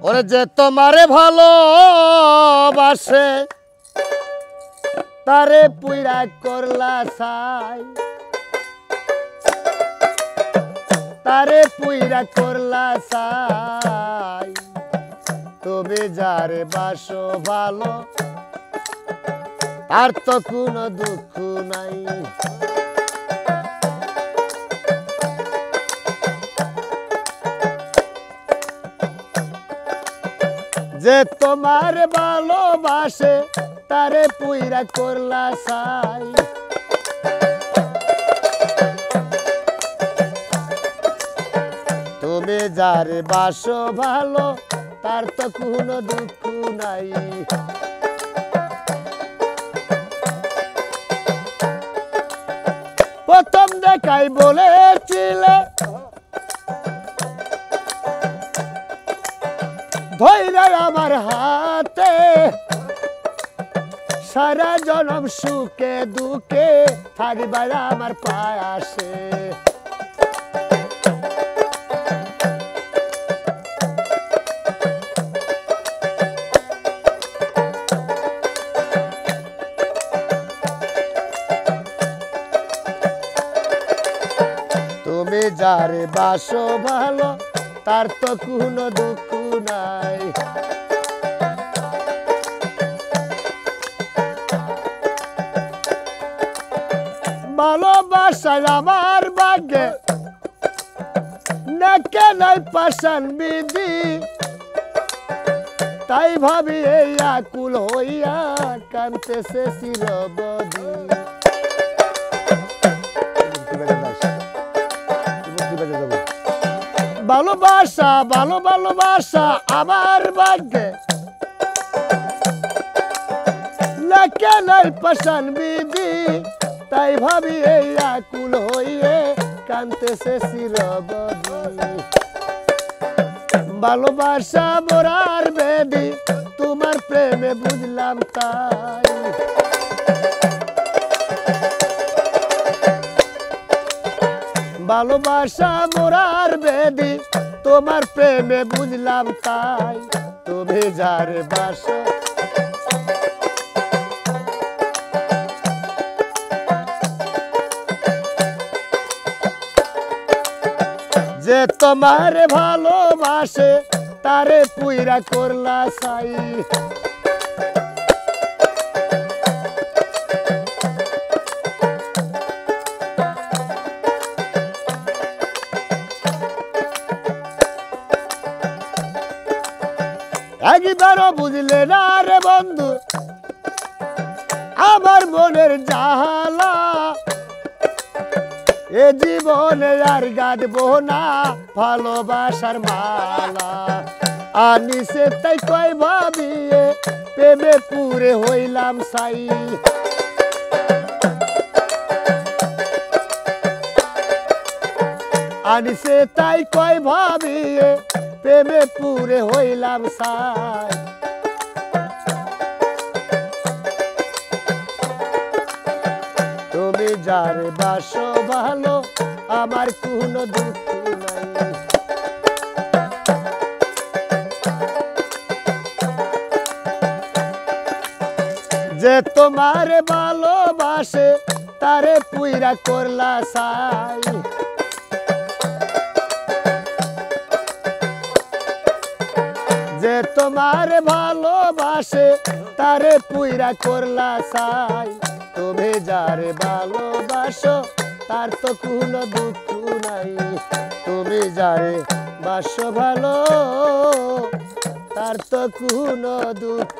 ওরে যে তোমারে ভালোবাসে তারে পুইরা করলা ছাই, তারে পুইরা করলা ছাই। তবে যারে বাসো ভালো তার তো কোনো দুঃখ নাই। যে তোমার ভালোবাসে তারে পুইরা করলা ছাই। তুমি যারে বাসো ভালো তার তো কোনো দুঃখ নাই। প্রথম দেখাই বলেছিলে ধৈরা আমার হাতে, সারা জনম সুখে দুঃখে থাকবার আমার পাশে। তুমি যারে বাসো ভালো তার তো কোনো দুঃখ নাই। ভালোবাসায় আমার ভাগ্যে নাকে নাই পাশান বিধি, তাই ভাবি এই আকুল হইয়া কাঁদতেছে চিরবধি। ভালোবাসা ভালো ভালোবাসা আমার ভাগ্যে নাকে নাই পাশান বিধি, তাই ভাবি এই আকুল হইয়ে কাঁদতেছে চিরবধি। ভালোবাসা মোরার বেদি তোমার প্রেমে বুঝলাম তাই। ভালোবাসা মোরার বেদি তোমার প্রেমে বুঝলাম তাই। তুমি যারে বাসো যে তোমার ভালোবাসে তারে পুইরা করলা ছাই। একবারও বুঝলে না রে বন্ধু আমার মনের জাহালা, এ জীবনে আর গাঁদবো না ভালোবাসার মালা। আনিসে তাই কয় ভাবিয়ে প্রেমে পুরে হইলাম ছাই। আনিসে তাই কয় ভাবিয়ে প্রেমে পুরে হইলাম ছাই। তুমি যারে বাসো ভালো আমার কোনো দুঃখ নাই। যে তোমার ভালোবাসে তারে পুইরা করলা ছাই। যে তোমার ভালোবাসে তারে পুইরা করলা ছাই। তুমি যারে ভালোবাসো তার তো কোনো দুঃখ নাই। তুমি যারে বাসো ভালো তার তো কোনো দুঃখ